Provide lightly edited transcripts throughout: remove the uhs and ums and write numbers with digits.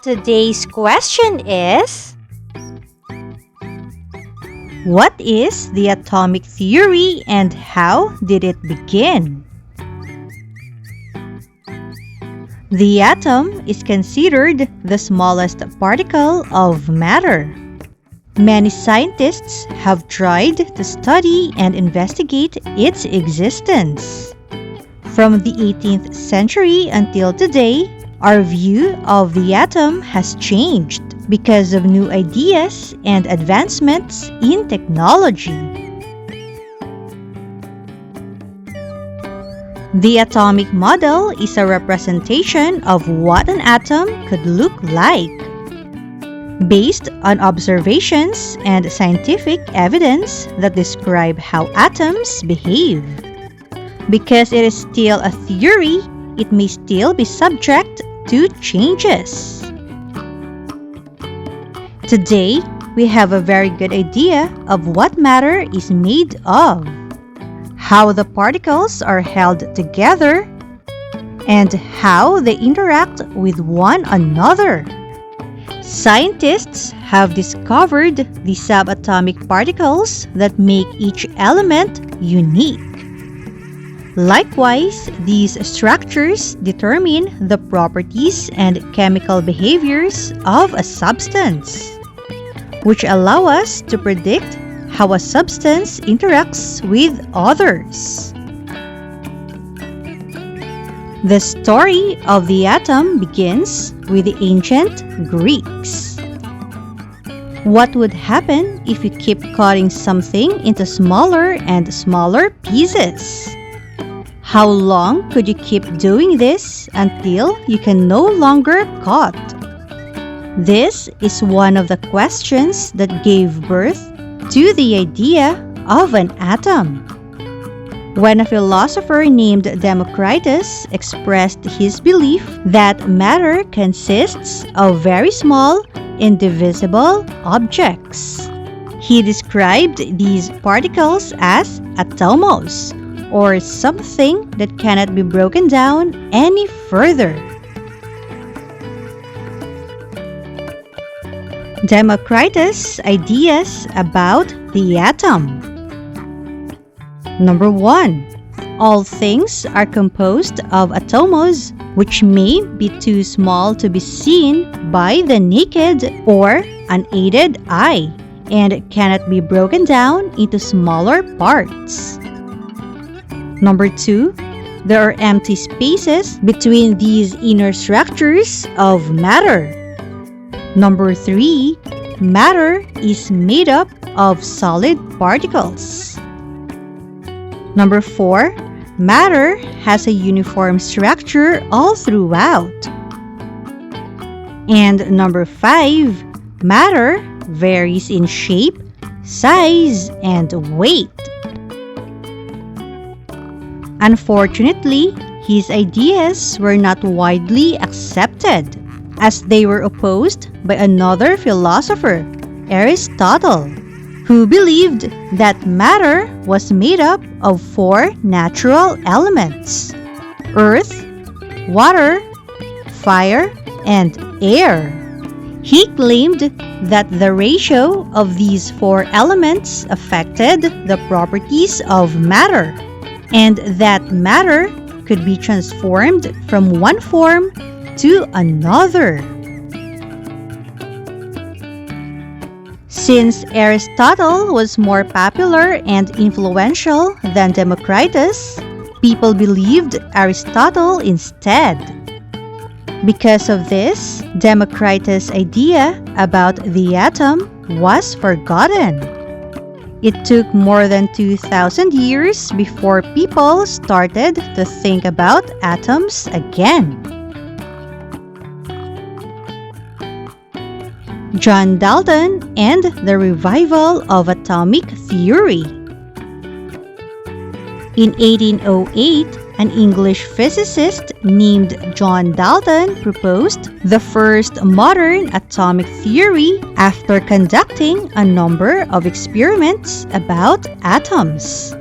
Today's question is: what is the atomic theory and how did it begin? The atom is considered the smallest particle of matter. Many scientists have tried to study and investigate its existence. From the 18th century until today, our view of the atom has changed because of new ideas and advancements in technology. The atomic model is a representation of what an atom could look like. Based on observations and scientific evidence that describe how atoms behave. Because it is still a theory, it may still be subject to changes. Today, we have a very good idea of what matter is made of, how the particles are held together, and how they interact with one another. Scientists have discovered the subatomic particles that make each element unique. Likewise, these structures determine the properties and chemical behaviors of a substance, which allow us to predict how a substance interacts with others. The story of the atom begins with the ancient Greeks. What would happen if you keep cutting something into smaller and smaller pieces? How long could you keep doing this until you can no longer cut? This is one of the questions that gave birth to the idea of an atom. When a philosopher named Democritus expressed his belief that matter consists of very small, indivisible objects. He described these particles as atomos, or something that cannot be broken down any further. Democritus' ideas about the atom. Number 1. All things are composed of atomos, which may be too small to be seen by the naked or unaided eye, and cannot be broken down into smaller parts. Number 2. There are empty spaces between these inner structures of matter. Number 3. Matter is made up of solid particles. Number 4. Matter has a uniform structure all throughout. And number 5. Matter varies in shape, size, and weight. Unfortunately, his ideas were not widely accepted, as they were opposed by another philosopher, Aristotle, who believed that matter was made up of 4 natural elements: earth, water, fire, and air. He claimed that the ratio of these 4 elements affected the properties of matter, and that matter could be transformed from one form to another. Since Aristotle was more popular and influential than Democritus, people believed Aristotle instead. Because of this, Democritus' idea about the atom was forgotten. It took more than 2,000 years before people started to think about atoms again. John Dalton and the revival of atomic theory. In 1808, an English physicist named John Dalton proposed the first modern atomic theory after conducting a number of experiments about atoms.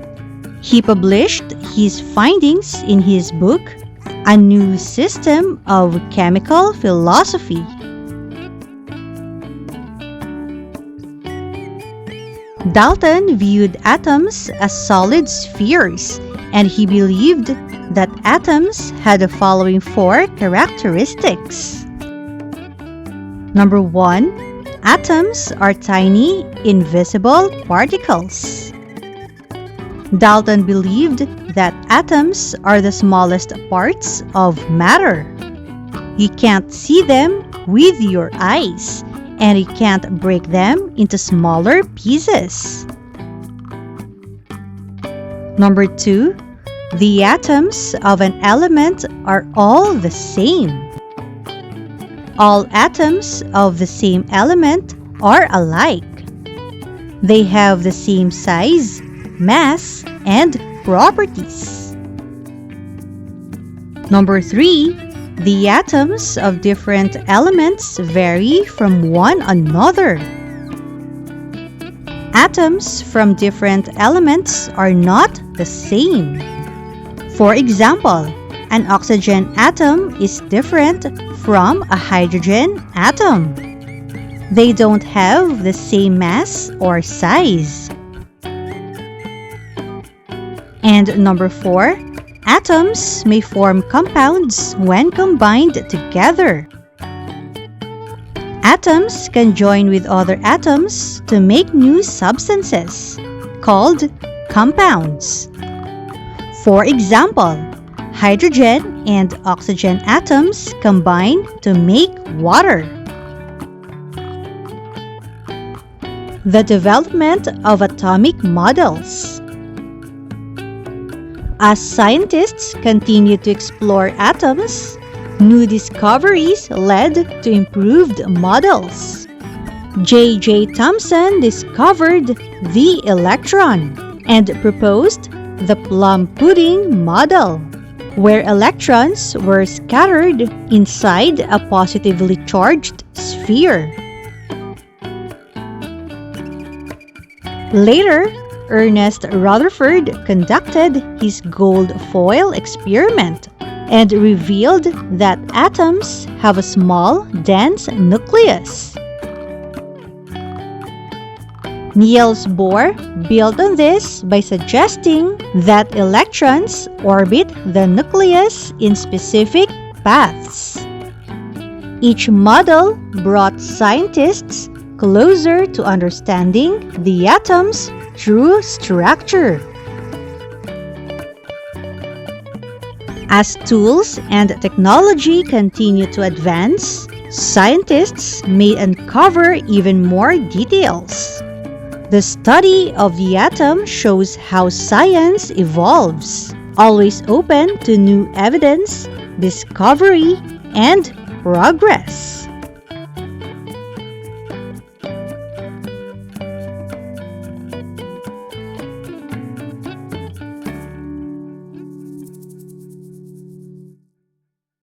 He published his findings in his book, A New System of Chemical Philosophy. Dalton viewed atoms as solid spheres, and he believed that atoms had the following 4 characteristics. Number 1, atoms are tiny, invisible particles. Dalton believed that atoms are the smallest parts of matter. You can't see them with your eyes, and you can't break them into smaller pieces. Number 2, the atoms of an element are all the same. All atoms of the same element are alike. They have the same size, mass, and properties. Number 3, the atoms of different elements vary from one another. Atoms from different elements are not the same. For example, an oxygen atom is different from a hydrogen atom. They don't have the same mass or size. And number 4, atoms may form compounds when combined together. Atoms can join with other atoms to make new substances, called compounds. For example, hydrogen and oxygen atoms combine to make water. The development of atomic models. As scientists continue to explore atoms, new discoveries led to improved models. J.J. Thomson discovered the electron and proposed the plum pudding model, where electrons were scattered inside a positively charged sphere. Later, Ernest Rutherford conducted his gold foil experiment and revealed that atoms have a small, dense nucleus. Niels Bohr built on this by suggesting that electrons orbit the nucleus in specific paths. Each model brought scientists closer to understanding the atom's true structure. As tools and technology continue to advance, scientists may uncover even more details. The study of the atom shows how science evolves, always open to new evidence, discovery, and progress.